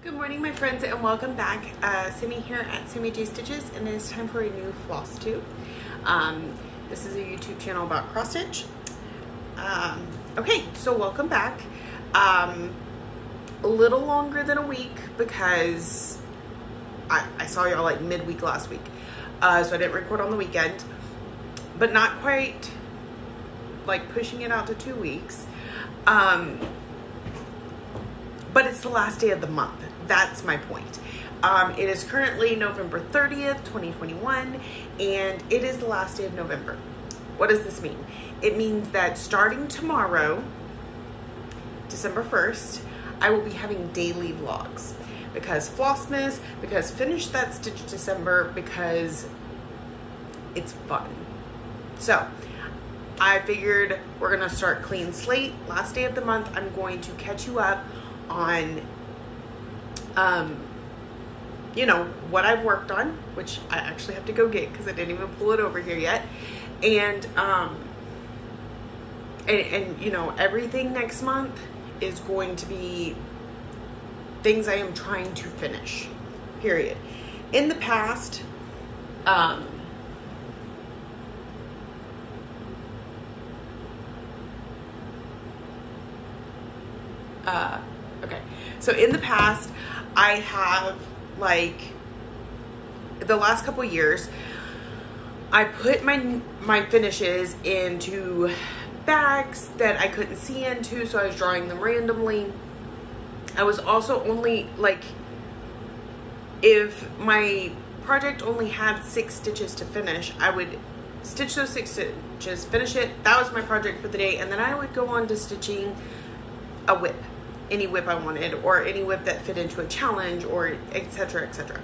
Good morning, my friends, and welcome back. Simi here at Simi J Stitches, and it is time for a new Flosstube. This is a YouTube channel about cross stitch. Okay, so welcome back. A little longer than a week because I saw y'all like midweek last week, so I didn't record on the weekend, but not quite like pushing it out to 2 weeks. But it's the last day of the month. That's my point. It is currently November 30th, 2021, and it is the last day of November. What does this mean? It means that starting tomorrow, December 1st, I will be having daily vlogs because Flossmas, because Finish That Stitch December, because it's fun. So I figured we're gonna start clean slate. Last day of the month, I'm going to catch you up on you know, what I've worked on, which I actually have to go get because I didn't even pull it over here yet, and you know, everything next month is going to be things I am trying to finish, period. In the past, okay, so in the past, I have, like, the last couple years, I put my finishes into bags that I couldn't see into, so I was drawing them randomly. I was also only, like, if my project only had 6 stitches to finish, I would stitch those 6 stitches, finish it, that was my project for the day, and then I would go on to stitching a whip. Any whip I wanted, or any whip that fit into a challenge, or etc, etc.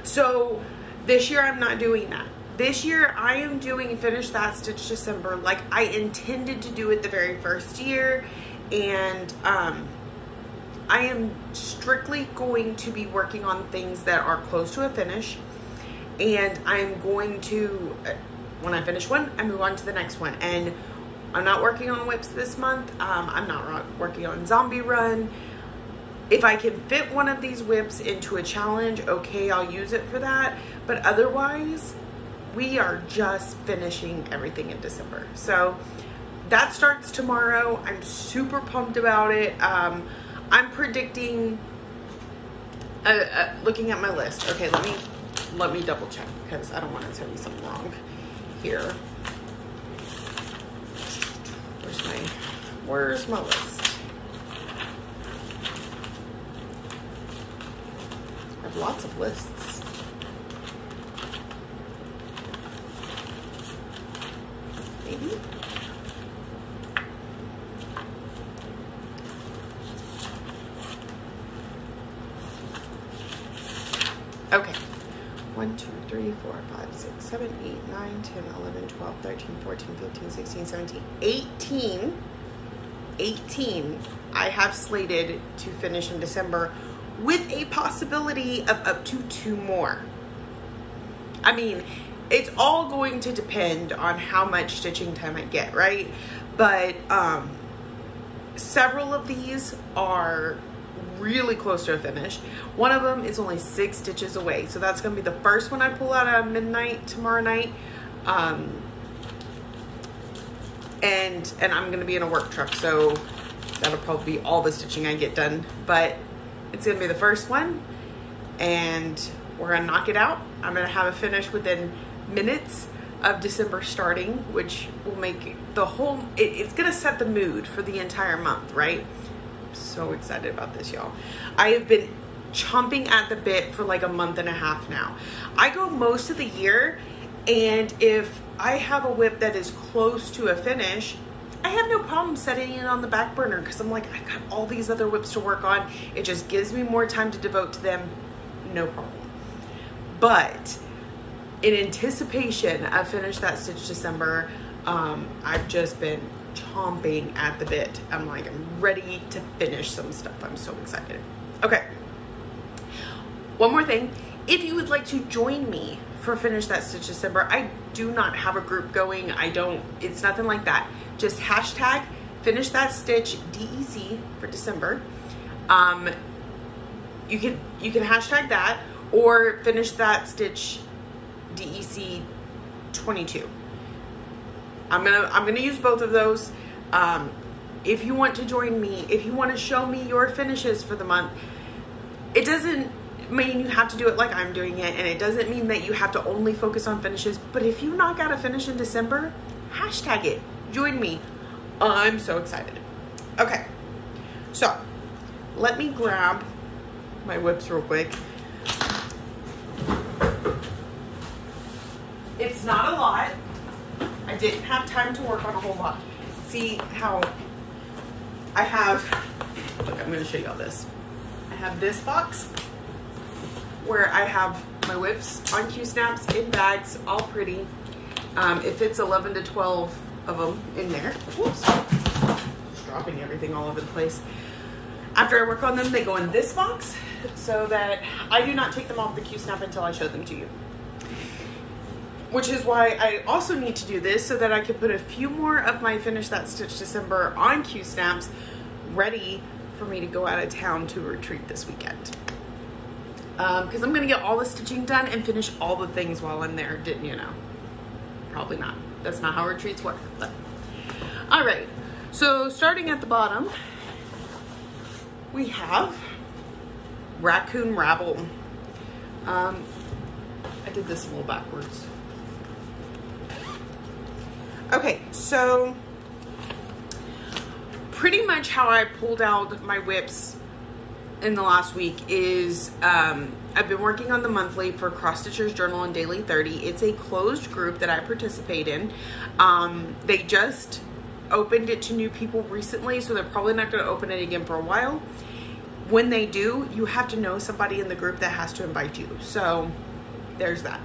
So this year I'm not doing that. This year I am doing Finish That Stitch December like I intended to do it the very first year, and I am strictly going to be working on things that are close to a finish, and I'm going to, when I finish one, I move on to the next one. And I'm not working on whips this month. I'm not working on Zombie Run. If I can fit one of these whips into a challenge, okay, I'll use it for that. But otherwise, we are just finishing everything in December. So that starts tomorrow. I'm super pumped about it. I'm predicting, looking at my list. Okay, let me double check because I don't want to tell you something wrong here. Where's my list? I have lots of lists. Maybe? Okay. 1, 2, 3, 4, 5, 6, 7, 8, 9, 10, 11, 12, 13, 14, 15, 16, 17, 18 I have slated to finish in December, with a possibility of up to 2 more. I mean, it's all going to depend on how much stitching time I get, right? But several of these are really close to a finish. One of them is only 6 stitches away, so that's gonna be the first one I pull out at midnight tomorrow night. And I'm gonna be in a work truck, so that'll probably be all the stitching I get done, but it's gonna be the first one, and we're gonna knock it out. I'm gonna have a finish within minutes of December starting, which will make the whole, it's gonna set the mood for the entire month, right? So excited about this, y'all. I have been chomping at the bit for like a month and a half now. I go most of the year, and if I have a whip that is close to a finish, I have no problem setting it on the back burner because I'm like, I've got all these other whips to work on. It just gives me more time to devote to them. No problem. But in anticipation of Finish That Stitch December, I've just been chomping at the bit. I'm like, I'm ready to finish some stuff. I'm so excited. Okay. One more thing. If you would like to join me for Finish That Stitch December, I do not have a group going. It's nothing like that. Just hashtag Finish That Stitch DEC for December. you can hashtag that or finish that stitch DEC 22. I'm gonna use both of those. If you want to join me, if you want to show me your finishes for the month, it doesn't mean you have to do it like I'm doing it, and it doesn't mean that you have to only focus on finishes. But if you knock out a finish in December, hashtag it. Join me. I'm so excited. Okay, so let me grab my whips real quick. It's not a lot. I didn't have time to work on a whole lot. See how I have, look, I'm going to show y'all this. I have this box where I have my whips on Q-snaps in bags, all pretty. It fits 11 to 12 of them in there. Whoops. Just dropping everything all over the place. After I work on them, they go in this box so that I do not take them off the Q-snap until I show them to you. Which is why I also need to do this so that I can put a few more of my Finish That Stitch December on Q-snaps ready for me to go out of town to retreat this weekend. Because I'm going to get all the stitching done and finish all the things while I'm there, didn't you know? Probably not. That's not how retreats work. But all right, so starting at the bottom, we have Raccoon Rabble. I did this a little backwards. Okay, so pretty much how I pulled out my whips in the last week is I've been working on the monthly for Cross Stitchers Journal and Daily 30. It's a closed group that I participate in. They just opened it to new people recently, so they're probably not going to open it again for a while. When they do, you have to know somebody in the group that has to invite you. So there's that.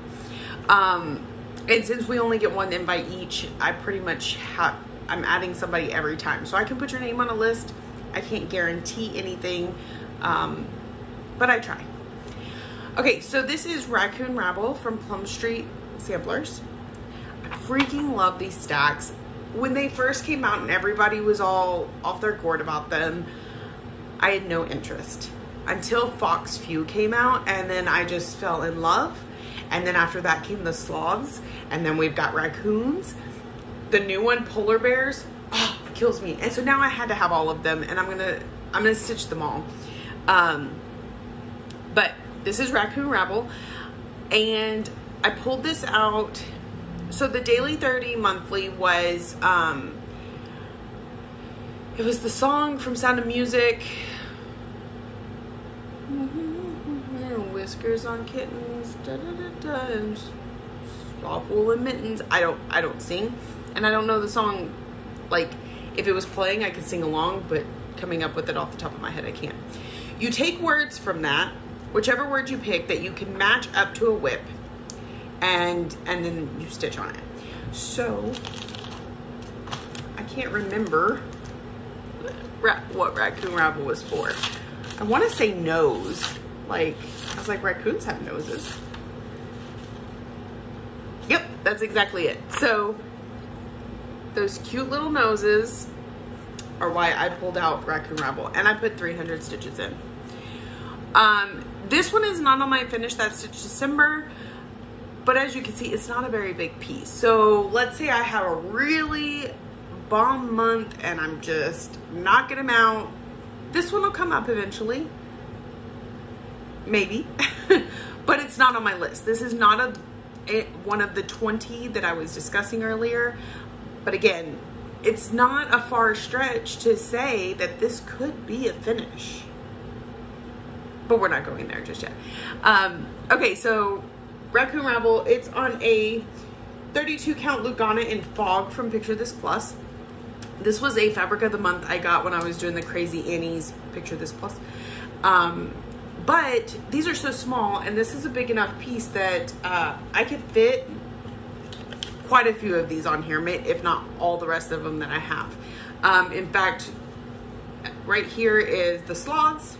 And since we only get one invite each, I pretty much I'm adding somebody every time. So I can put your name on a list. I can't guarantee anything, but I try. Okay, so this is Raccoon Rabble from Plum Street Samplers. I freaking love these stacks. When they first came out and everybody was all off their gourd about them, I had no interest until Fox Few came out, and then I just fell in love. And then after that came the sloths, and then we've got raccoons. The new one, polar bears, oh, it kills me. And so now I had to have all of them, and I'm gonna stitch them all. But this is Raccoon Rabble, and I pulled this out. So the Daily 30 monthly was, it was the song from Sound of Music. Whiskers on kittens, da da da da, and soft woolen mittens. I don't sing, and I don't know the song. Like, if it was playing, I could sing along, but coming up with it off the top of my head, I can't. You take words from that, whichever word you pick that you can match up to a whip, and then you stitch on it. So I can't remember what Raccoon Rabble was for. I want to say nose. Like, I was like, raccoons have noses. Yep, that's exactly it. So those cute little noses are why I pulled out Raccoon Rabble, and I put 300 stitches in. This one is not on my Finish That Stitch December, but as you can see, it's not a very big piece. So let's say I have a really bomb month and I'm just knocking them out. This one will come up eventually. Maybe, but it's not on my list. This is not one of the 20 that I was discussing earlier. But again, it's not a far stretch to say that this could be a finish. But we're not going there just yet. Okay, so Raccoon Rabble, it's on a 32 count Lugana in Fog from Picture This Plus. This was a Fabric of the Month I got when I was doing the Crazy Annie's Picture This Plus. But these are so small, and this is a big enough piece that I could fit quite a few of these on here, if not all the rest of them that I have. In fact, right here is the sloths.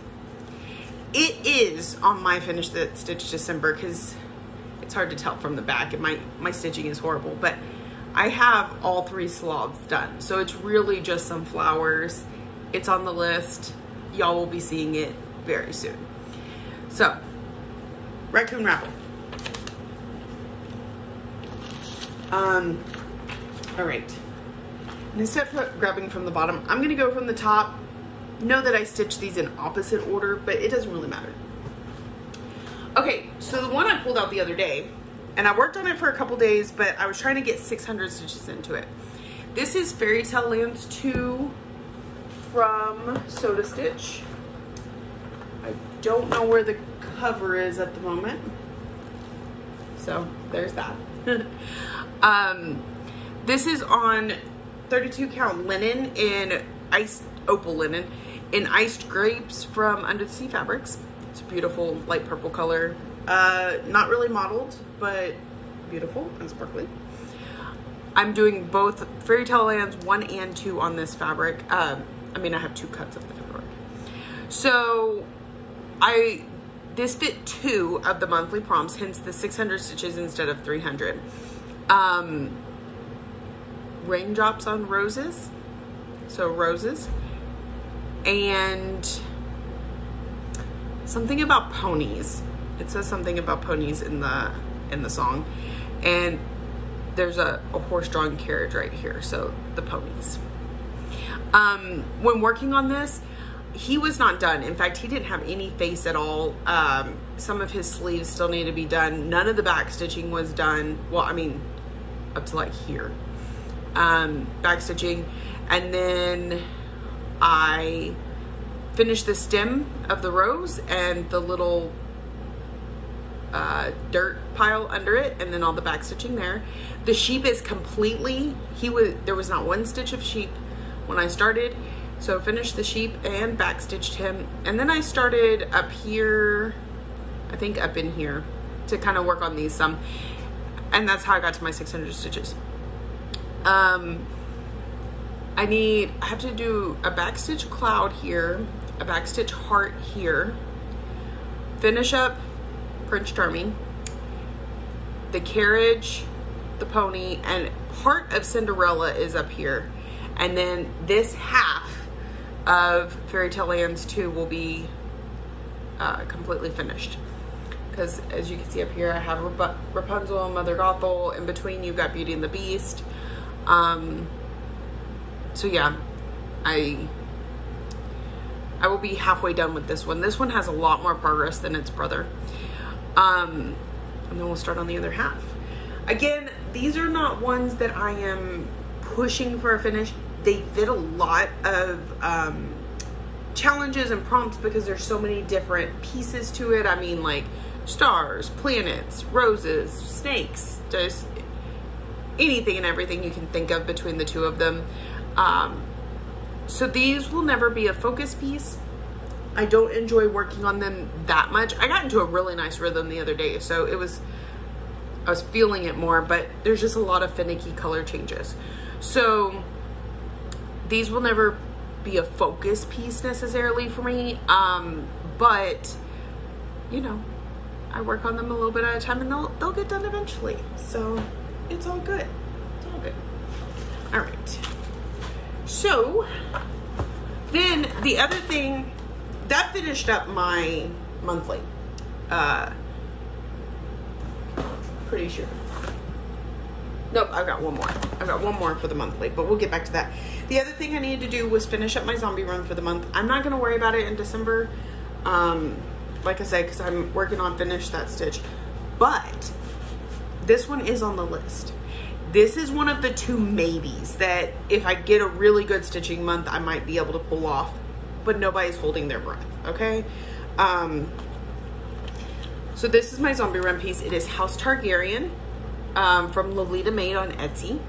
It is on my Finish That Stitch December because it's hard to tell from the back, and my stitching is horrible, but I have all 3 sloths done. So it's really just some flowers. It's on the list. Y'all will be seeing it very soon. So, Raccoon Rabble. All right. And instead of grabbing from the bottom, I'm gonna go from the top. Know that I stitched these in opposite order, but it doesn't really matter. Okay, so the one I pulled out the other day, and I worked on it for a couple days, but I was trying to get 600 stitches into it. This is Fairytale Lens 2 from Soda Stitch. I don't know where the cover is at the moment. So there's that. This is on 32 count linen in iced opal linen in iced grapes from Under the Sea Fabrics. It's a beautiful light purple color. Not really modeled, but beautiful and sparkly. I'm doing both Fairytale Lens 1 and 2 on this fabric. I mean, I have 2 cuts of the fabric. So this fit 2 of the monthly prompts, hence the 600 stitches instead of 300. Raindrops on roses, so roses, and something about ponies. It says something about ponies in the song, and there's a horse-drawn carriage right here, so the ponies. When working on this, he was not done. In fact, he didn't have any face at all. Some of his sleeves still need to be done. None of the back stitching was done. Well, I mean, up to like here. Back stitching. And then I finished the stem of the rose and the little dirt pile under it, and then all the back stitching there. The sheep is completely, there was not one stitch of sheep when I started. So finished the sheep and back stitched him. And then I started up here, I think up in here, to kind of work on these some. And that's how I got to my 600 stitches. I have to do a back stitch cloud here, a back stitch heart here, finish up Prince Charming, the carriage, the pony, and part of Cinderella is up here. And then this half of Fairytale Lens 2 will be completely finished. Because as you can see up here, I have Rapunzel, Mother Gothel. In between, you've got Beauty and the Beast. So yeah, I will be halfway done with this one. This one has a lot more progress than its brother. And then we'll start on the other half. Again, these are not ones that I am pushing for a finish. They fit a lot of challenges and prompts because there's so many different pieces to it. I mean, like stars, planets, roses, snakes, just anything and everything you can think of between the two of them. So these will never be a focus piece. I don't enjoy working on them that much. I got into a really nice rhythm the other day, so I was feeling it more, but there's just a lot of finicky color changes. So these will never be a focus piece necessarily for me, but you know, I work on them a little bit at a time, and they'll get done eventually. So it's all good. It's all good. All right. So then the other thing that finished up my monthly. Pretty sure. Nope, I've got one more. I've got one more for the monthly, but we'll get back to that. The other thing I needed to do was finish up my zombie run for the month. I'm not going to worry about it in December, like I said, because I'm working on finish that stitch. But this one is on the list. This is one of the 2 maybes that if I get a really good stitching month, I might be able to pull off, but nobody's holding their breath, okay? So this is my zombie run piece. It is House Targaryen from Lolita Made on Etsy.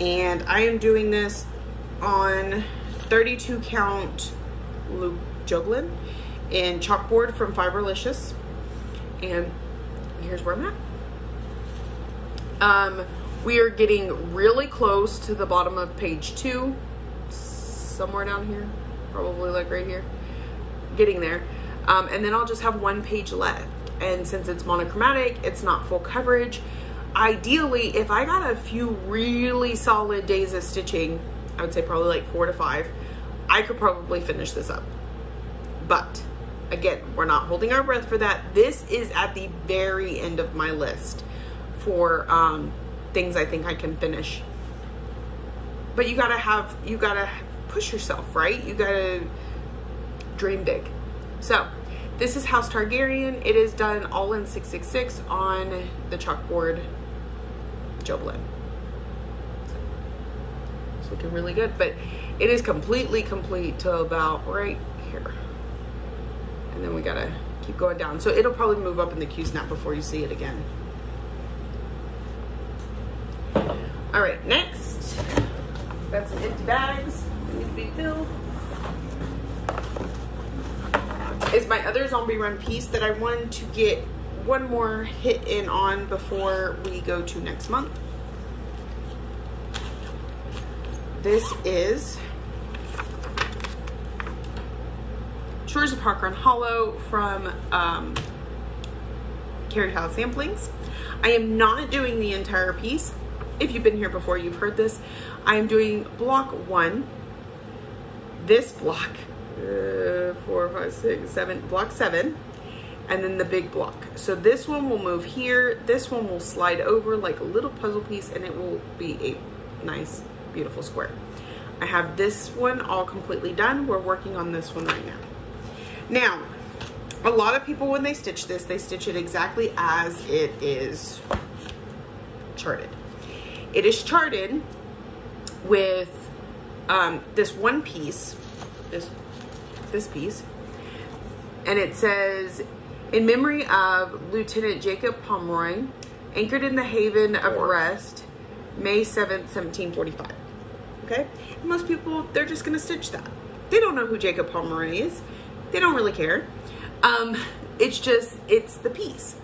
And I am doing this on 32 count Joglin in chalkboard from Fiberlicious. And here's where I'm at. We are getting really close to the bottom of page 2, somewhere down here, probably like right here, getting there. And then I'll just have 1 page left. And since it's monochromatic, it's not full coverage. Ideally, if I got a few really solid days of stitching, I would say probably like 4 to 5, I could probably finish this up. But again, we're not holding our breath for that. This is at the very end of my list for things I think I can finish. But you gotta push yourself, right? You gotta dream big. So this is House Targaryen. It is done all in 666 on the chalkboard Joblin. It's looking really good, but it is completely complete to about right here. And then we gotta keep going down. So it'll probably move up in the Q-snap before you see it again. All right, next, got some empty bags that need to be filled. Is my other Zombie Run piece that I want to get one more hit in on before we go to next month. This is Chores of Parkrun Hollow from Carrie House Samplings. I am not doing the entire piece. If you've been here before, you've heard this. I am doing block 1, this block, 4, 5, 6, 7, block 7, and then the big block. So this one will move here. This one will slide over like a little puzzle piece, and it will be a nice, beautiful square. I have this one all completely done. We're working on this one right now. Now, a lot of people, when they stitch this, they stitch it exactly as it is charted. It is charted with this one piece, this piece, and it says, in memory of Lieutenant Jacob Pomeroy, anchored in the haven of rest, May 7th, 1745. Okay? And most people, they're just gonna stitch that. They don't know who Jacob Pomeroy is. They don't really care. It's just, it's the piece.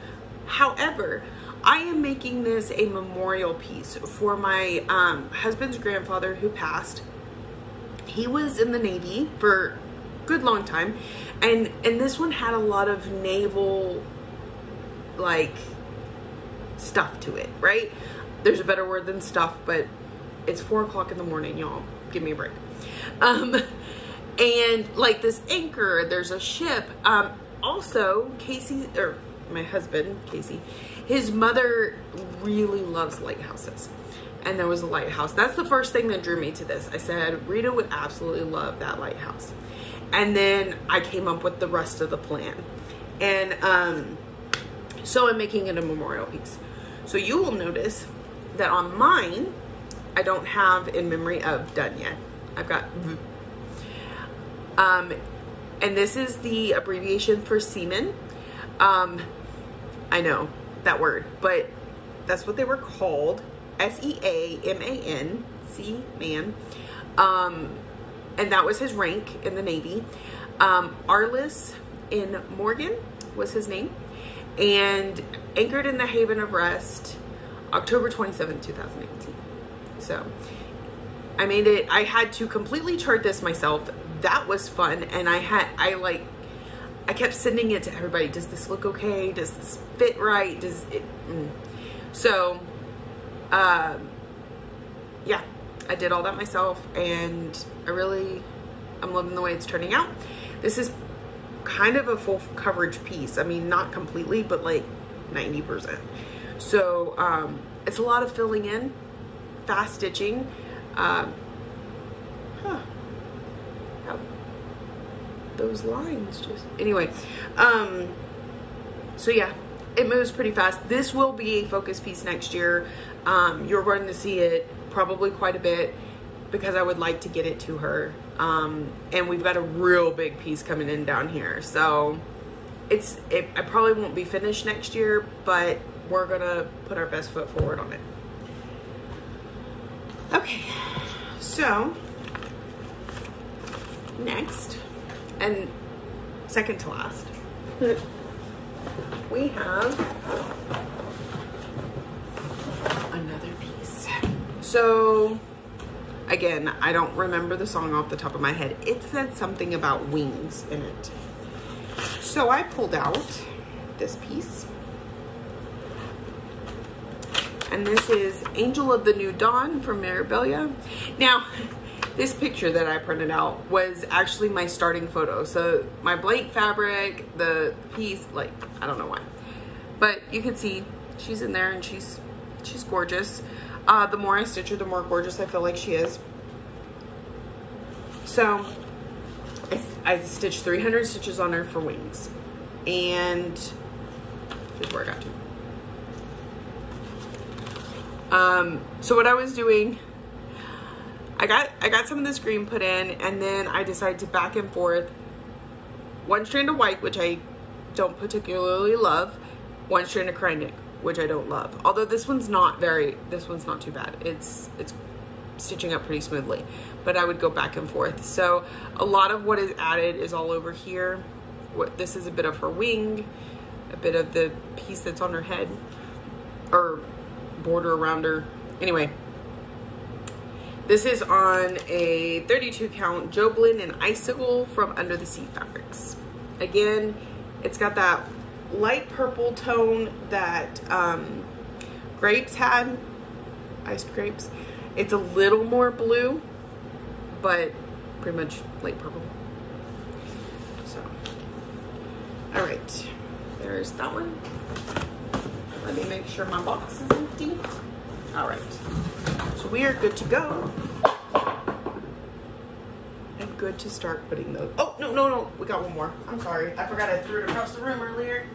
However, I am making this a memorial piece for my husband's grandfather who passed. He was in the Navy for a good long time, and this one had a lot of naval like stuff to it, right? There's a better word than stuff, but it's 4 o'clock in the morning, y'all. Give me a break. And like this anchor, there's a ship. Also, Casey, or my husband, Casey, his mother really loves lighthouses. And there was a lighthouse. That's the first thing that drew me to this. I said, Rita would absolutely love that lighthouse. And then I came up with the rest of the plan. And so I'm making it a memorial piece. So you will notice that on mine, I don't have in memory of done yet. I've got V. And this is the abbreviation for seaman. I know that word, but that's what they were called. S-E-A-M-A-N, seaman. And that was his rank in the Navy. Arliss in Morgan was his name. And anchored in the haven of rest, October 27, 2018. So I made it. I had to completely chart this myself. That was fun. And I kept sending it to everybody. Does this look okay? Does this fit right? Does it? So, yeah, I did all that myself, and I'm loving the way it's turning out. This is kind of a full coverage piece. I mean, not completely, but like 90%. So, it's a lot of filling in, fast stitching. Those lines just, anyway, so yeah, it moves pretty fast. This will be a focus piece next year. You're going to see it probably quite a bit because I would like to get it to her. And we've got a real big piece coming in down here. So I probably won't be finished next year, but we're gonna put our best foot forward on it. Okay, so next, and second to last, we have another piece. So again, I don't remember the song off the top of my head. It said something about wings in it. So I pulled out this piece. And this is Angel of the New Dawn from Mirabellia. Now, This picture that I printed out was actually my starting photo. So my blank fabric, the piece, like, I don't know why. But you can see she's in there and she's gorgeous. The more I stitch her, the more gorgeous I feel like she is. So I stitched 300 stitches on her for wings. And this is where I got to. So what I was doing, I got some of this green put in, and then I decided to back and forth one strand of white, which I don't particularly love, one strand of cry knit, which I don't love. Although this one's not too bad. It's stitching up pretty smoothly, but I would go back and forth. So a lot of what is added is all over here. This is a bit of her wing, a bit of the piece that's on her head, or border around her. Anyway, this is on a 32 count Joblin and Icicle from Under the Sea Fabrics. Again, it's got that light purple tone that grapes had, iced grapes. It's a little more blue, but pretty much light purple. So, all right, there's that one. Let me make sure my box is empty. All right, so we are good to go. And good to start putting those. Oh, no, we got one more. I'm sorry, I forgot I threw it across the room earlier.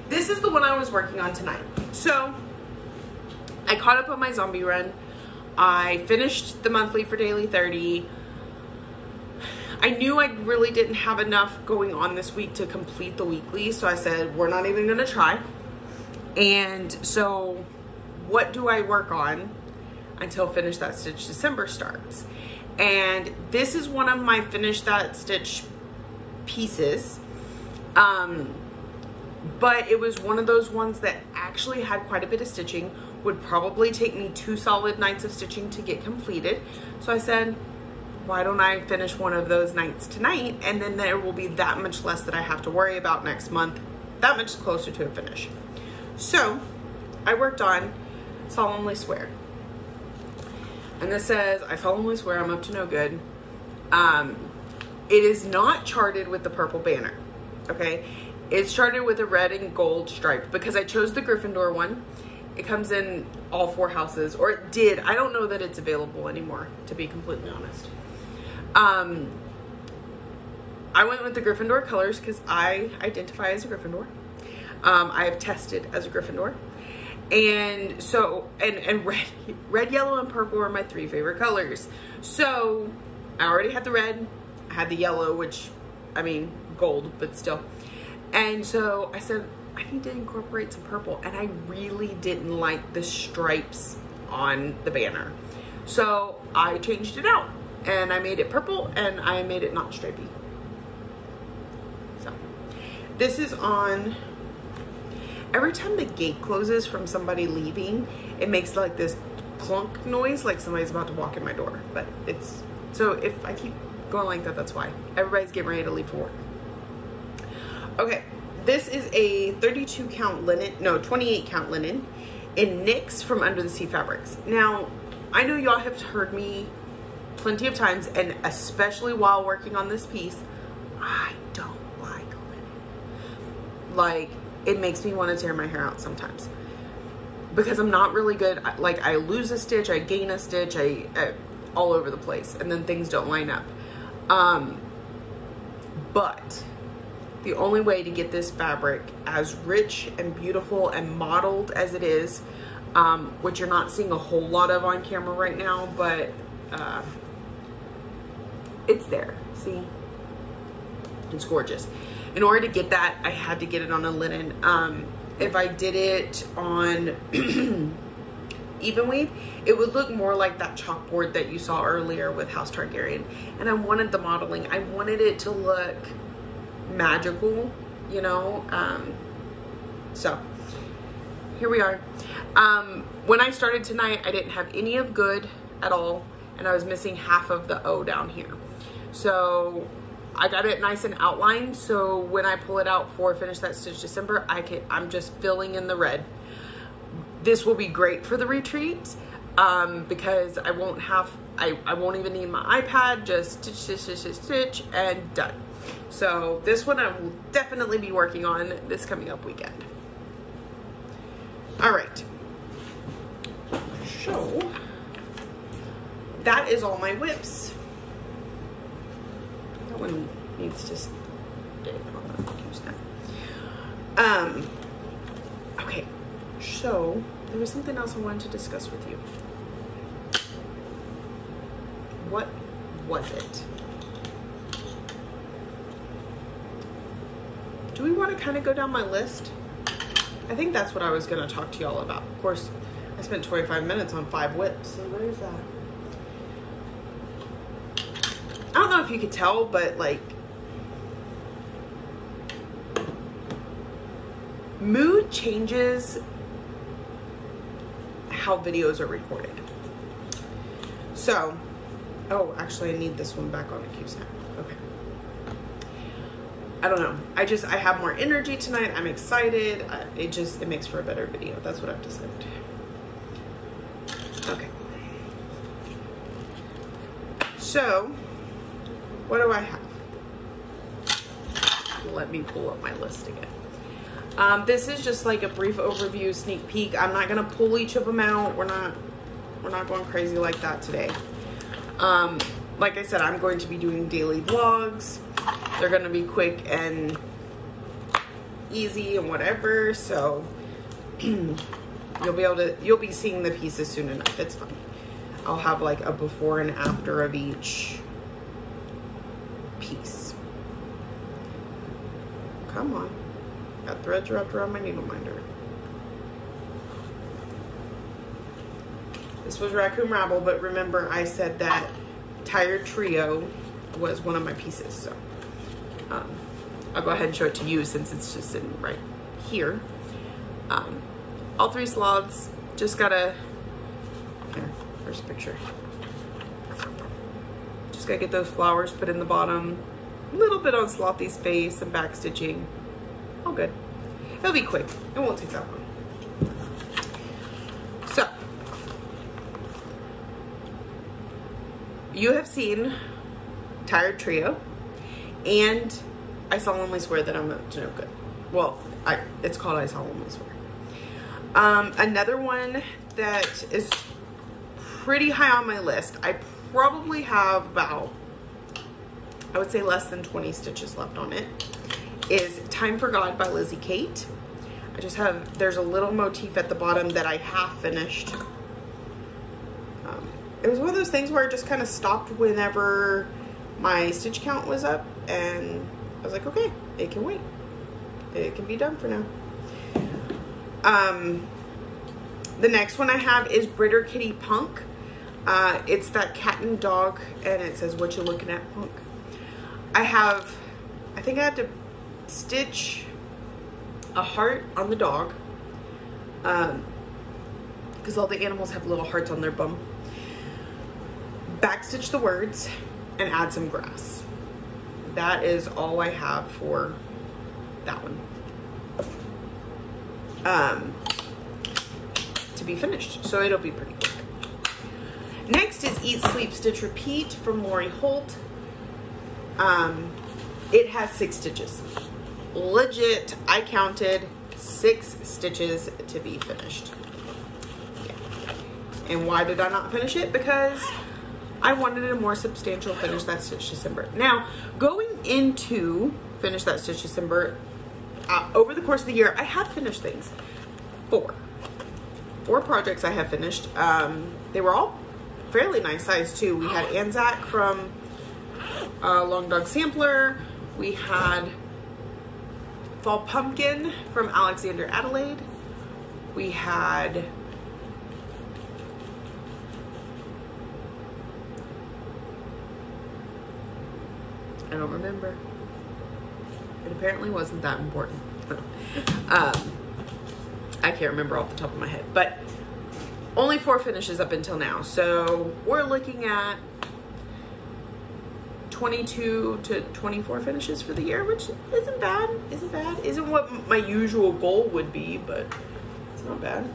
This is the one I was working on tonight. So I caught up on my zombie run. I finished the monthly for Daily 30. I knew I really didn't have enough going on this week to complete the weekly, so I said, we're not even gonna try. And so what do I work on until Finish That Stitch December starts? And this is one of my Finish That Stitch pieces. But it was one of those ones that actually had quite a bit of stitching, would probably take me 2 solid nights of stitching to get completed. So I said, why don't I finish one of those nights tonight, and then there will be that much less that I have to worry about next month, that much closer to a finish. So I worked on Solemnly Swear. And this says, I solemnly swear I'm up to no good. It is not charted with the purple banner, okay? It's charted with a red and gold stripe because I chose the Gryffindor one. It comes in all 4 houses, or it did. I don't know that it's available anymore, to be completely honest. I went with the Gryffindor colors because I identify as a Gryffindor. I have tested as a Gryffindor. And so, and red, yellow, and purple are my 3 favorite colors. So I already had the red, I had the yellow, which, I mean, gold, but still. And so I said, I need to incorporate some purple. And I really didn't like the stripes on the banner. So I changed it out and I made it purple and I made it not stripey. So this is on, every time the gate closes from somebody leaving, it makes like this clunk noise, like somebody's about to walk in my door. But it's, so if I keep going like that, that's why. Everybody's getting ready to leave for work. Okay, this is a 32 count linen, no, 28 count linen in NYX from Under the Sea Fabrics. Now, I know y'all have heard me plenty of times, and especially while working on this piece, I don't like linen. Like, it makes me want to tear my hair out sometimes because I'm not really good. Like, I lose a stitch, I gain a stitch, I all over the place, and then things don't line up. But the only way to get this fabric as rich and beautiful and modeled as it is, which you're not seeing a whole lot of on camera right now, but it's there, see? It's gorgeous. In order to get that, I had to get it on a linen. If I did it on even weave, it would look more like that chalkboard that you saw earlier with House Targaryen. And I wanted the modeling, I wanted it to look magical, you know. So here we are. When I started tonight, I didn't have any of good at all, and I was missing half of the O down here. So I got it nice and outlined, so when I pull it out for Finish That Stitch December, I'm just filling in the red. This will be great for the retreat because I won't have I won't even need my iPad, just stitch, stitch, stitch, stitch, stitch, and done. So this one I will definitely be working on this coming up weekend. All right. So that is all my whips. That one needs to stay on the use now. Okay, so there was something else I wanted to discuss with you. What was it? Do we want to kind of go down my list? I think that's what I was going to talk to y'all about. Of course, I spent 25 minutes on 5 whips, so there's that. I don't know if you could tell, but like, mood changes how videos are recorded. So, oh, actually I need this one back on the Q-snap. Okay. I don't know. I have more energy tonight. I'm excited. It makes for a better video. That's what I've decided. Okay. So, what do I have? Let me pull up my list again. This is just like a brief overview, sneak peek. I'm not gonna pull each of them out. We're not going crazy like that today. Like I said, I'm going to be doing daily vlogs. They're gonna be quick and easy and whatever. So you'll be seeing the pieces soon enough. It's fine. I'll have like a before and after of each piece. Come on. Got threads wrapped around my needle minder. This was Raccoon Rabble, but remember I said that Tired Trio was one of my pieces, so I'll go ahead and show it to you since it's just sitting right here. All 3 sloths, just gotta, here, first picture. Just gotta get those flowers put in the bottom, a little bit on Slothy's face and back stitching. All good. It'll be quick. It won't take that long. So, you have seen Tired Trio, and I solemnly swear that I'm up to no good. Well, it's called I solemnly swear. Another one that is pretty high on my list. I probably have about, I would say less than 20 stitches left on it, is Time for God by Lizzie Kate. I just have, there's a little motif at the bottom that I half finished. It was one of those things where it just kind of stopped whenever my stitch count was up, and I was like, okay, it can wait. It can be done for now. The next one I have is Britter Kitty Punk. It's that cat and dog, and it says, "What you looking at, Punk?" I think I had to stitch a heart on the dog, because all the animals have little hearts on their bum. Backstitch the words and add some grass. That is all I have for that one. To be finished, so it'll be pretty quick. Next is Eat, Sleep, Stitch, Repeat from Lori Holt. It has 6 stitches. Legit, I counted 6 stitches to be finished. Yeah. And why did I not finish it? Because I wanted a more substantial Finish That Stitch December. Now, going into Finish That Stitch December, over the course of the year, I have finished things. 4 projects I have finished. They were all fairly nice size too. We had Anzac from Long Dog Sampler. We had Fall Pumpkin from Alexander Adelaide. We had I don't remember. It apparently wasn't that important. I can't remember off the top of my head, but only 4 finishes up until now. So we're looking at 22 to 24 finishes for the year, which isn't bad. Isn't what my usual goal would be, but it's not bad.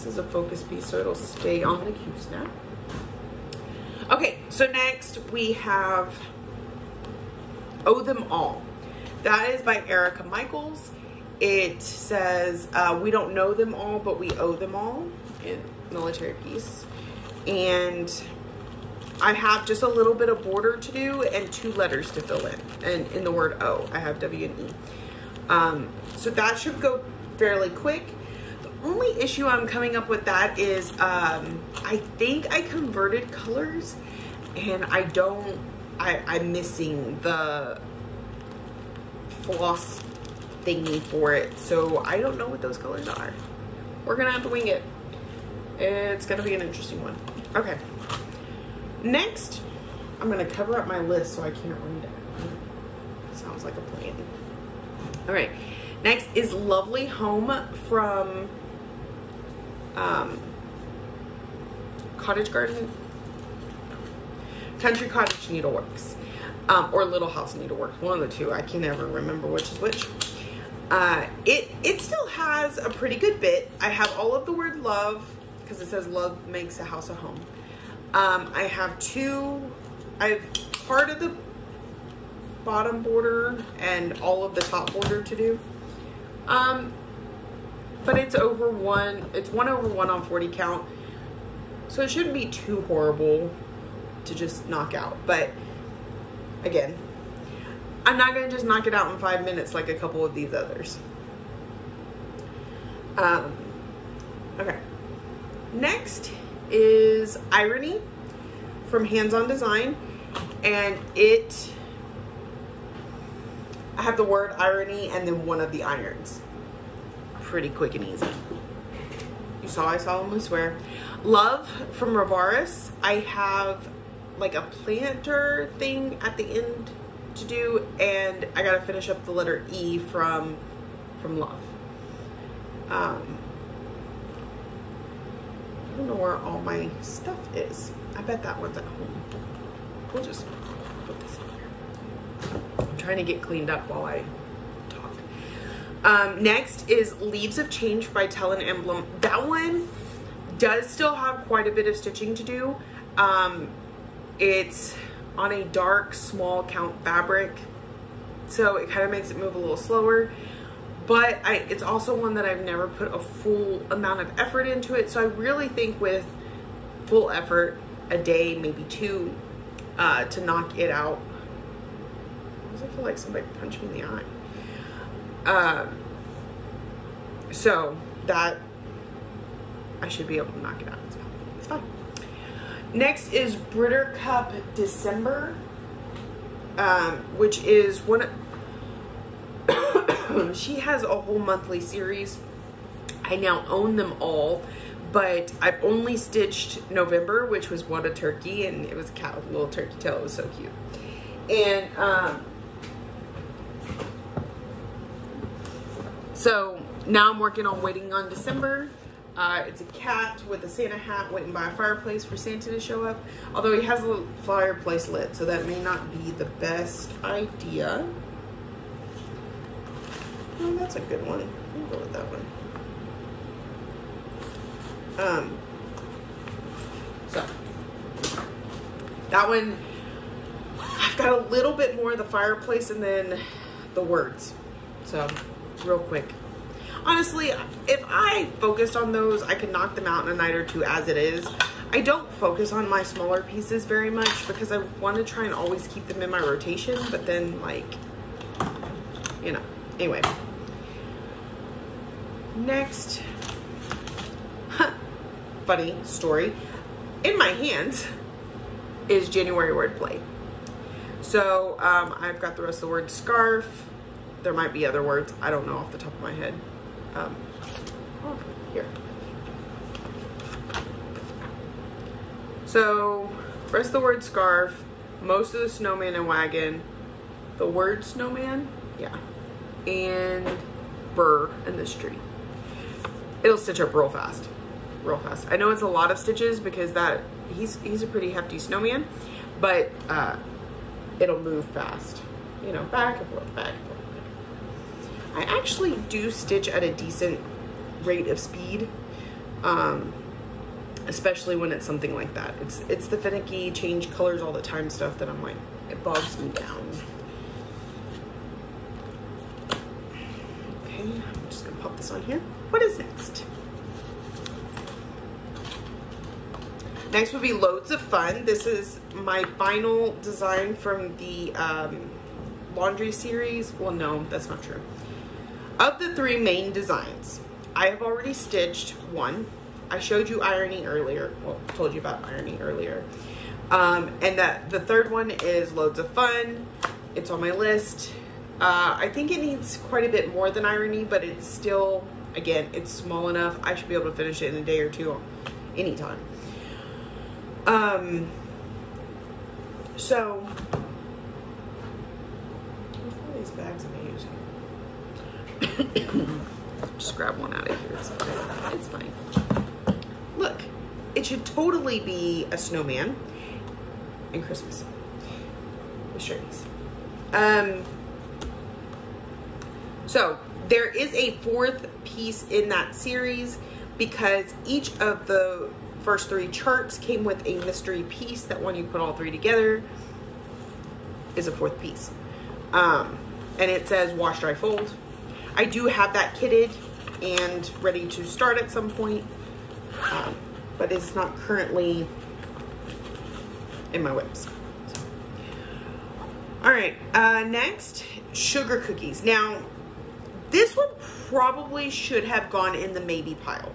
This is a focus piece, so it'll stay on the Q-snap. Okay, so next we have Owe Them All. That is by Erica Michaels. It says, we don't know them all, but we owe them all, in military piece. And I have just a little bit of border to do and 2 letters to fill in. And in the word O, I have W and E. So that should go fairly quick. The only issue I'm coming up with that is, I think I converted colors and I'm missing the floss thingy for it. So I don't know what those colors are. We're gonna have to wing it. It's gonna be an interesting one. Okay. Next, I'm gonna cover up my list so I can't read it. Sounds like a plan. All right. Next is Lovely Home from Country Cottage Needleworks, or Little House Needleworks, one of the two. I can never remember which is which. It still has a pretty good bit. I have all of the word love because it says love makes a house a home. I have part of the bottom border and all of the top border to do. But it's over 1. It's 1 over 1 on 40 count. So it shouldn't be too horrible to just knock out. But again, I'm not going to just knock it out in 5 minutes like a couple of these others. Okay. Next is Irony from Hands On Design. And I have the word irony and then one of the irons. Pretty quick and easy. You saw I solemnly swear. Love from Ravaris. I have like a planter thing at the end to do, and I gotta finish up the letter E from love. I don't know where all my stuff is. I bet that one's at home. We'll just put this in here. I'm trying to get cleaned up while I talk. Next is Leaves of Change by Tell an Emblem. That one does still have quite a bit of stitching to do. It's on a dark, small count fabric, so it kind of makes it move a little slower. But it's also one that I've never put a full amount of effort into it. So I really think with full effort, a day, maybe 2, to knock it out. Why does it feel like somebody punched me in the eye? So that I should be able to knock it out. It's fine. Next is Britter Cup December, which is one. She has a whole monthly series. I now own them all, but I've only stitched November, which was What a Turkey, and it was a cat with a little turkey tail. It was so cute. And so now I'm working on Waiting on December. It's a cat with a Santa hat waiting by a fireplace for Santa to show up. Although he has a little fireplace lit, so that may not be the best idea. Oh, that's a good one. I'll go with that one. So that one, I've got a little bit more of the fireplace and then the words. So real quick. Honestly, if I focused on those, I could knock them out in a night or 2 as it is. I don't focus on my smaller pieces very much because I want to try and always keep them in my rotation, but then, like, you know, anyway. Next, funny story, in my hands is January Wordplay. So I've got the rest of the word scarf. There might be other words. I don't know off the top of my head. Here. So, rest of the word scarf, most of the snowman and wagon, the word snowman, yeah, and burr in this tree. It'll stitch up real fast, real fast. I know it's a lot of stitches because he's a pretty hefty snowman, but it'll move fast, you know, back and forth, back and forth. I actually do stitch at a decent rate of speed. especially when it's something like that. It's the finicky change colors all the time stuff that I'm like, it bogs me down. Okay, I'm just gonna pop this on here. What is next? Next would be Loads of Fun. This is my final design from the laundry series. Well, no, that's not true. Of the 3 main designs, I have already stitched one. I showed you ironing earlier. Well, told you about ironing earlier. And that the 3rd one is Loads of Fun. It's on my list. I think it needs quite a bit more than ironing, but it's still, again, it's small enough. I should be able to finish it in a day or 2 anytime. So what are these bags am I using? Just grab one out of here. It's fine. Look, it should totally be a snowman and Christmas with strings. So there is a 4th piece in that series because each of the first 3 charts came with a mystery piece that when you put all 3 together is a 4th piece. And it says wash, dry, fold. I do have that kitted and ready to start at some point, but it's not currently in my whips. So. All right, next, sugar cookies. Now, this one probably should have gone in the maybe pile.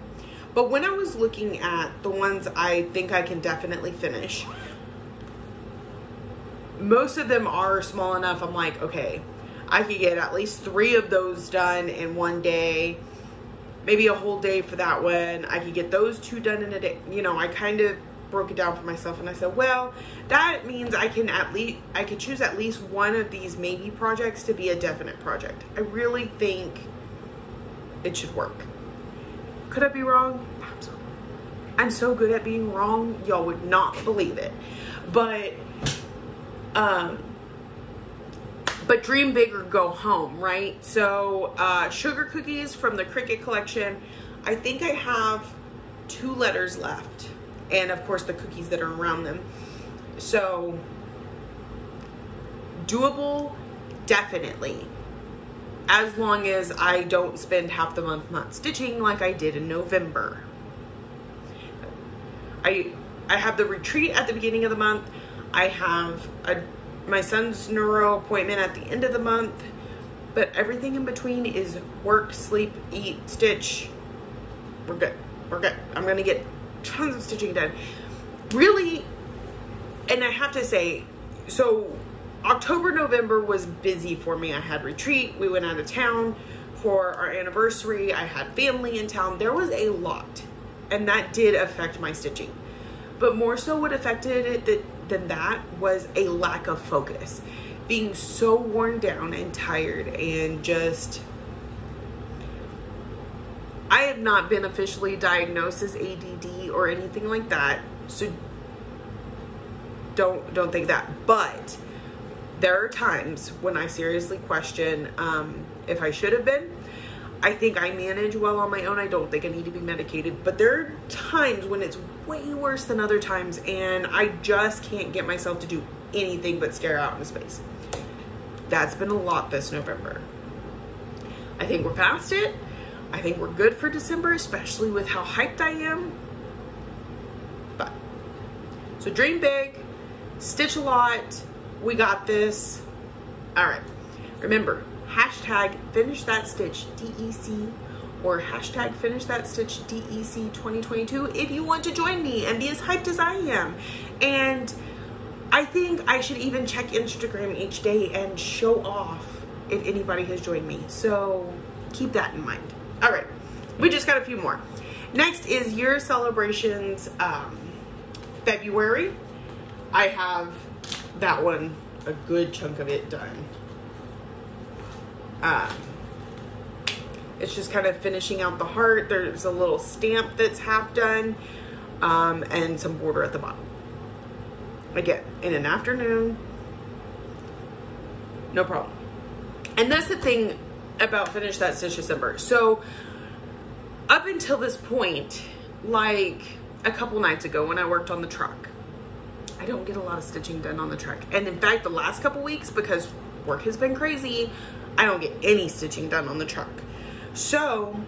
But when I was looking at the ones I think I can definitely finish, most of them are small enough. I'm like, okay, I could get at least 3 of those done in one day, maybe a whole day for that one. I could get those 2 done in a day. You know, I kind of broke it down for myself and I said, well, that means I could choose at least one of these maybe projects to be a definite project. I really think it should work. Could I be wrong? Absolutely. I'm so good at being wrong, y'all would not believe it. But dream big or go home, right? So sugar cookies from the Cricut collection. I think I have 2 letters left, and of course the cookies that are around them. So doable, definitely. As long as I don't spend half the month not stitching like I did in November. I have the retreat at the beginning of the month. I have my son's neuro appointment at the end of the month. But everything in between is work, sleep, eat, stitch. We're good. We're good. I'm going to get tons of stitching done. Really, and I have to say, so October, November was busy for me. I had retreat. We went out of town for our anniversary. I had family in town. There was a lot, and that did affect my stitching. But more so what affected it than that was a lack of focus. Being so worn down and tired and just... I have not been officially diagnosed as ADD or anything like that, so don't think that. But there are times when I seriously question if I should have been. I think I manage well on my own. I don't think I need to be medicated. But there are times when it's way worse than other times, and I just can't get myself to do anything but stare out into space. That's been a lot this November. I think we're past it. I think we're good for December, especially with how hyped I am. But, so dream big, stitch a lot, we got this. All right, remember, hashtag finish that stitch DEC or hashtag finish that stitch DEC 2022 if you want to join me and be as hyped as I am. And I think I should even check Instagram each day and show off if anybody has joined me. So keep that in mind. All right, we just got a few more. Next is Year Celebrations February. I have that one, a good chunk of it done. It's just kind of finishing out the heart. There's a little stamp that's half done, and some border at the bottom. Again, in an afternoon, no problem. And that's the thing about Finish That Stitch December. So up until this point, like a couple nights ago when I worked on the truck. I don't get a lot of stitching done on the truck. And in fact, the last couple weeks, because work has been crazy, I don't get any stitching done on the truck. So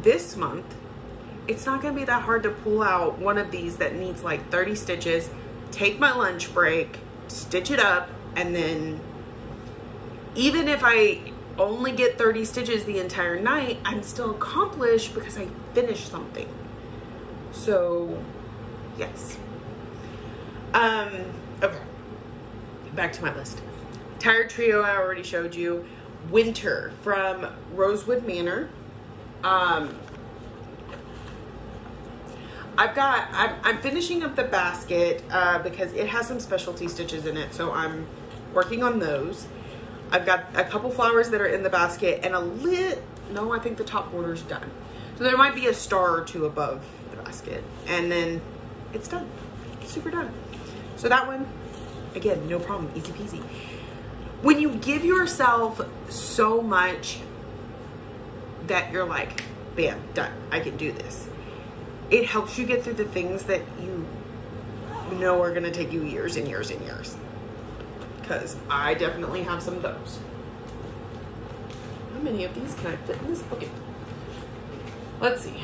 this month, it's not gonna be that hard to pull out one of these that needs like 30 stitches, take my lunch break, stitch it up, and then even if I only get 30 stitches the entire night, I'm still accomplished because I finished something. So, yes. Okay. Back to my list. Tired Trio, I already showed you. Winter from Rosewood Manor. I'm finishing up the basket because it has some specialty stitches in it, so I'm working on those. I've got a couple flowers that are in the basket and no, I think the top border's done. So there might be a star or two above the basket, and then it's done. It's super done. So that one, again, no problem, easy peasy. When you give yourself so much that you're like, bam, done, I can do this, it helps you get through the things that you know are gonna take you years and years and years. Because I definitely have some of those. How many of these can I fit in this bucket? Let's see.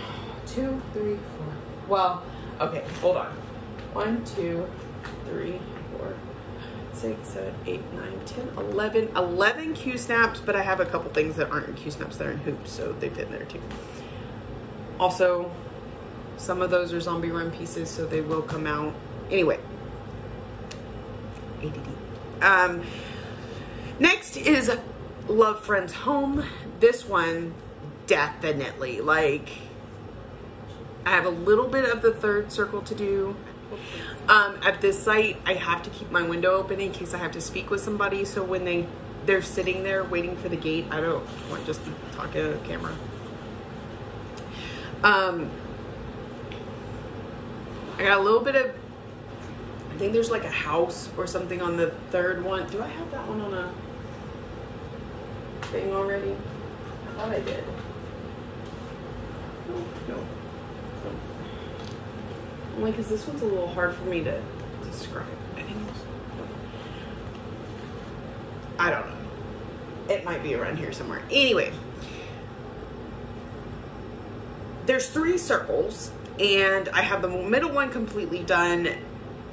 2, 3, 4. Well, okay, hold on. 1, 2, 3, 4, 6, 7, 8, 9, 10, 11. 11 Q-snaps, but I have a couple things that aren't in Q-snaps that are in hoops, so they fit in there too. Also, some of those are zombie run pieces, so they will come out. Anyway. ADD. Next is Love Friends Home. This one, definitely, like, I have a little bit of the third circle to do. At this site, I have to keep my window open in case I have to speak with somebody, so when they're sitting there waiting for the gate, I don't want to just be talking to the camera. I got a little bit of, I think there's like a house or something on the third one. Do I have that one on a thing already? I thought I did. No. Only because this one's a little hard for me to describe. I don't know. It might be around here somewhere. Anyway, there's 3 circles, and I have the middle one completely done.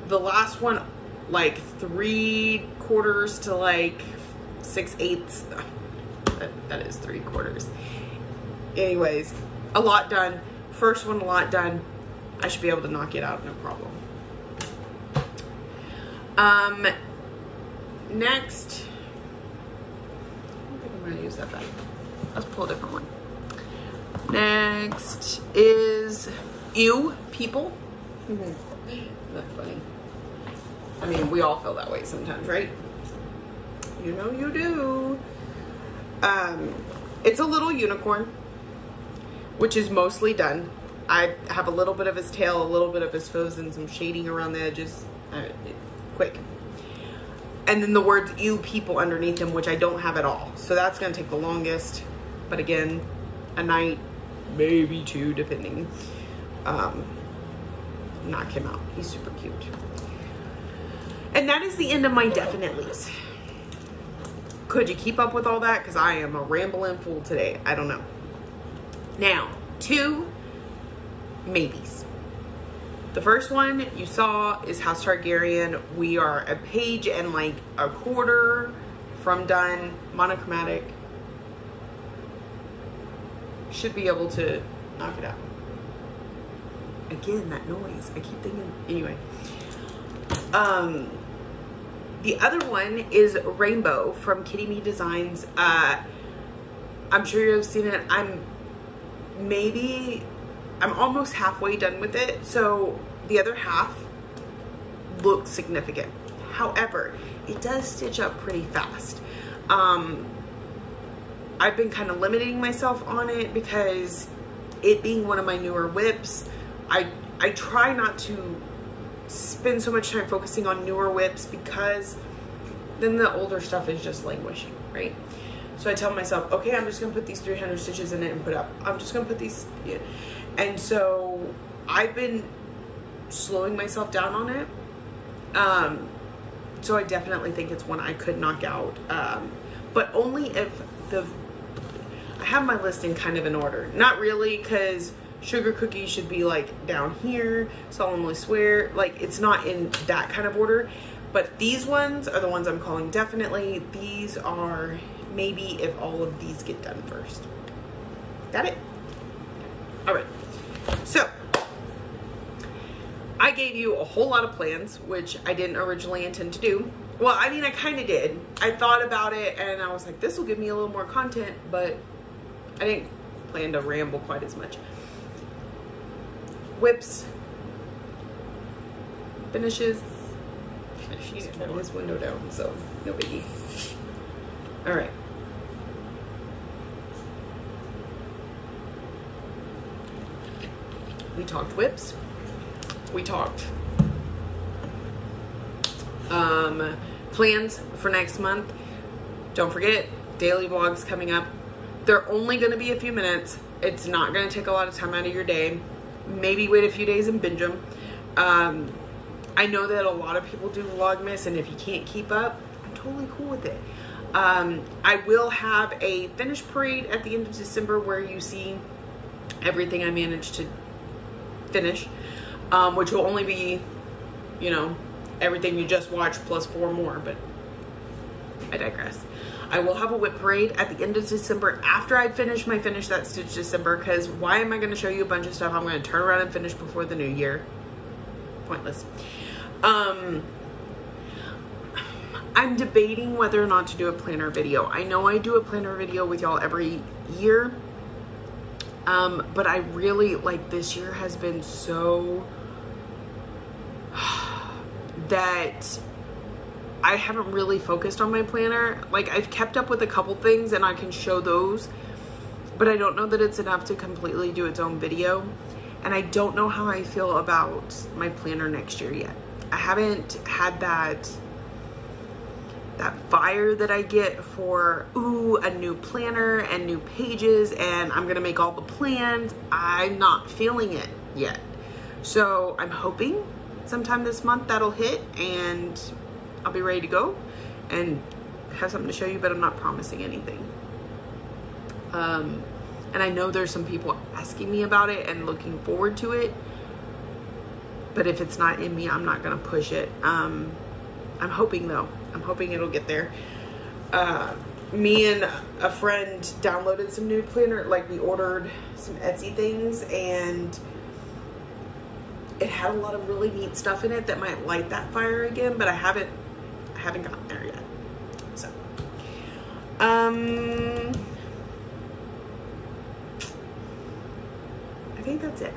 The last one, like 3/4 to like 6/8. That is 3/4. Anyways, a lot done. First one, a lot done. I should be able to knock it out, no problem. Next, I don't think I'm gonna use that bag. Let's pull a different one. Next is You People. Isn't that funny? I mean, we all feel that way sometimes, right? You know you do. It's a little unicorn, which is mostly done. I have a little bit of his tail, a little bit of his toes, and some shading around the edges. Quick. And then the words You People underneath him, which I don't have at all. So that's going to take the longest. But again, a night, maybe 2, depending. Knock him out. He's super cute. And that is the end of my definitely's. Could you keep up with all that? Because I am a rambling fool today. I don't know. Now, 2 maybes. The first one you saw is House Targaryen. We are a page and like a quarter from done. Monochromatic. Should be able to knock it out. Again, that noise. I keep thinking. Anyway. The other one is Rainbow from Kitty Me Designs. I'm sure you've seen it. I'm almost halfway done with it. So the other half looks significant. However, it does stitch up pretty fast. I've been kind of limiting myself on it because it being one of my newer whips, I try not to spend so much time focusing on newer whips because then the older stuff is just languishing, right? So I tell myself, okay, I'm just gonna put these 300 stitches in it and put up. I'm just gonna put these, yeah. And so I've been slowing myself down on it. So I definitely think it's one I could knock out. But only if I have my listing kind of in order. Not really, because sugar cookies should be like down here, solemnly swear, like it's not in that kind of order. But these ones are the ones I'm calling definitely. These are maybe if all of these get done first. Got it? All right. So I gave you a whole lot of plans, which I didn't originally intend to do. Well, I mean, I kind of did. I thought about it and I was like, this will give me a little more content, but I didn't plan to ramble quite as much. Whips, finishes. She's turning this window down, so no biggie. All right. We talked whips. We talked plans for next month. Don't forget, daily vlogs coming up. They're only going to be a few minutes. It's not going to take a lot of time out of your day. Maybe wait a few days and binge them. I know that a lot of people do Vlogmas, and if you can't keep up, I'm totally cool with it. I will have a finish parade at the end of December where you see everything I managed to finish, which will only be, you know, everything you just watched plus 4 more, but I digress. I will have a whip parade at the end of December after I finish my Finish That Stitch December, because why am I going to show you a bunch of stuff I'm going to turn around and finish before the new year? Pointless. I'm debating whether or not to do a planner video. I know I do a planner video with y'all every year, but I really, like, this year has been so that I haven't really focused on my planner. Like, I've kept up with a couple things and I can show those, but I don't know that it's enough to completely do its own video. And I don't know how I feel about my planner next year yet. I haven't had that fire that I get for, ooh, a new planner and new pages and I'm gonna make all the plans. I'm not feeling it yet. So I'm hoping sometime this month that'll hit and I'll be ready to go and have something to show you, but I'm not promising anything. And I know there's some people asking me about it and looking forward to it, but if it's not in me, I'm not gonna push it. I'm hoping though. I'm hoping it'll get there. Me and a friend downloaded some new planner, like we ordered some Etsy things, and it had a lot of really neat stuff in it that might light that fire again, but I haven't gotten there yet. So, I think that's it.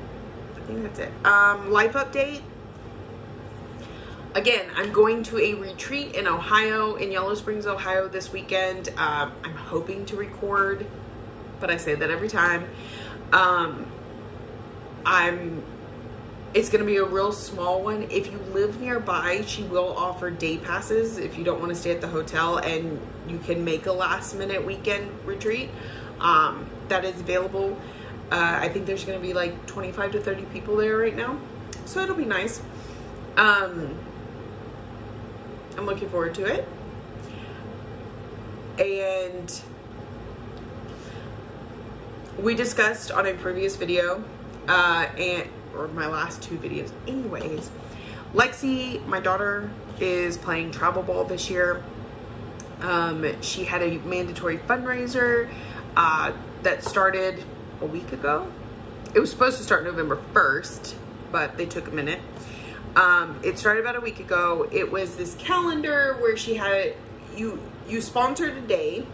Life update. Again, I'm going to a retreat in Ohio, in Yellow Springs, Ohio this weekend. I'm hoping to record, but I say that every time. It's going to be a real small one. If you live nearby, she will offer day passes if you don't want to stay at the hotel, and you can make a last minute weekend retreat. That is available. I think there's going to be like 25 to 30 people there right now, so it'll be nice. I'm looking forward to it. And we discussed on a previous video, or my last 2 videos anyways, Lexi, my daughter, is playing travel ball this year. She had a mandatory fundraiser that started a week ago. It was supposed to start November 1st, but they took a minute. It started about a week ago. It was this calendar where she had, you sponsored a day,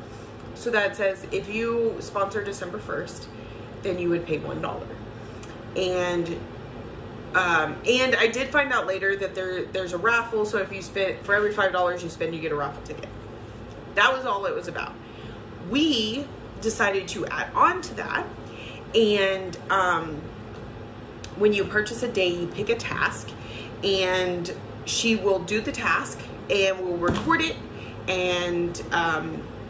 so that says if you sponsor December 1st, then you would pay $1. And I did find out later that there's a raffle, so if you spend, for every $5 you spend, you get a raffle ticket. That was all it was about. We decided to add on to that, and when you purchase a day, you pick a task, and she will do the task, and we'll record it, and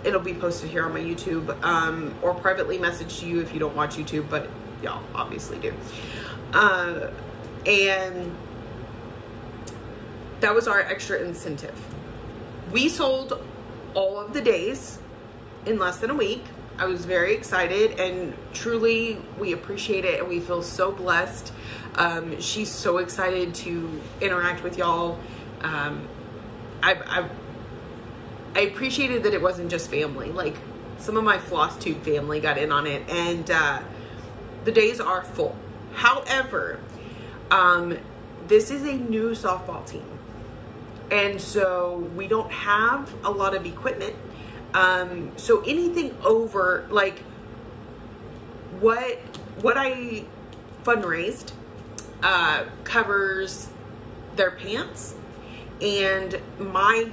it'll be posted here on my YouTube, or privately messaged to you if you don't watch YouTube, but y'all obviously do. And that was our extra incentive. We sold all of the days in less than a week. I was very excited, and truly we appreciate it, and we feel so blessed. She's so excited to interact with y'all. I appreciated that it wasn't just family. Like, some of my Flosstube family got in on it, and the days are full. However, this is a new softball team, and so we don't have a lot of equipment. So anything over, like, what I fundraised covers their pants and my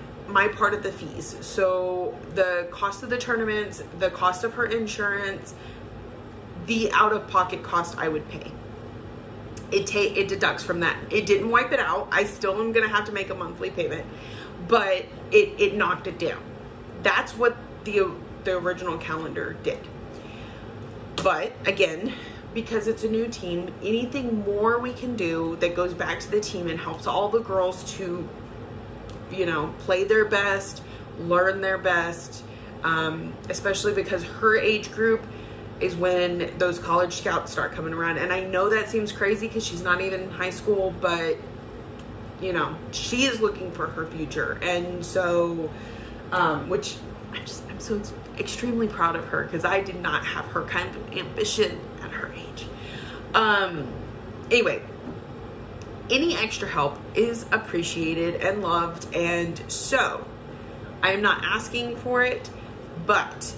part of the fees. So the cost of the tournaments, the cost of her insurance, the out-of-pocket cost I would pay, it deducts from that. It didn't wipe it out. I still am gonna have to make a monthly payment, but it knocked it down. That's what the original calendar did. But again, because it's a new team, anything more we can do that goes back to the team and helps all the girls to, you know, play their best, learn their best, especially because her age group is when those college scouts start coming around. And I know that seems crazy because she's not even in high school, but you know, she is looking for her future. And so, which I'm so extremely proud of her, because I did not have her kind of ambition at her age. Anyway, any extra help is appreciated and loved, and so I am not asking for it, but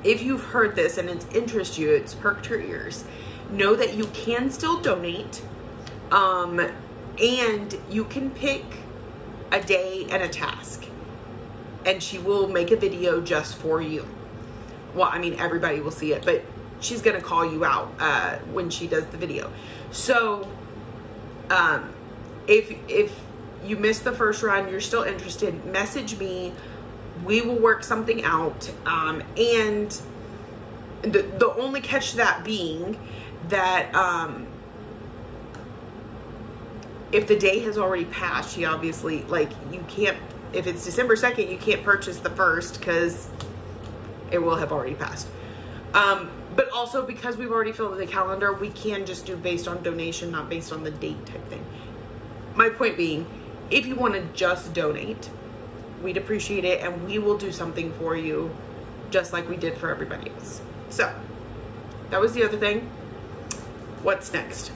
if you've heard this and it's interested you, it's perked your ears, know that you can still donate, and you can pick a day and a task, and she will make a video just for you. Well, I mean, everybody will see it, but she's gonna call you out when she does the video. So if you missed the first run, you're still interested, message me. We will work something out. And the only catch to that being that if the day has already passed, she obviously, like, you can't, if it's December 2nd, you can't purchase the 1st because it will have already passed. But also because we've already filled the calendar, we can just do based on donation, not based on the date type thing. My point being, if you want to just donate, we'd appreciate it, and we will do something for you just like we did for everybody else. So that was the other thing. What's next?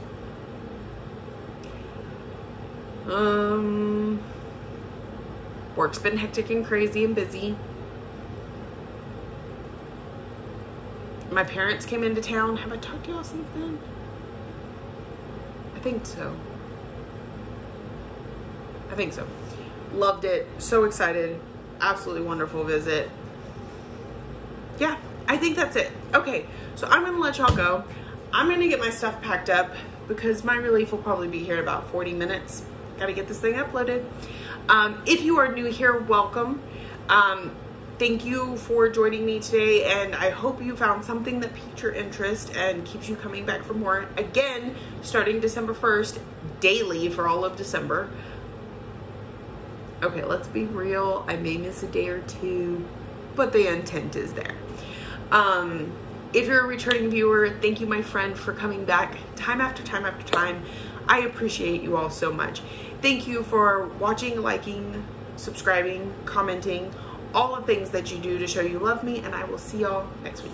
Work's been hectic and crazy and busy. My parents came into town. Have I talked to y'all since then? I think so. I think so. Loved it. So excited. Absolutely wonderful visit. Yeah, I think that's it. Okay, so I'm going to let y'all go. I'm going to get my stuff packed up because my relief will probably be here in about 40 minutes. Got to get this thing uploaded. If you are new here, welcome. Thank you for joining me today, and I hope you found something that piqued your interest and keeps you coming back for more. Again, starting December 1st, daily for all of December. Okay, let's be real. I may miss a day or two, but the intent is there. If you're a returning viewer, thank you, my friend, for coming back time after time after time. I appreciate you all so much. Thank you for watching, liking, subscribing, commenting, all the things that you do to show you love me, and I will see y'all next week.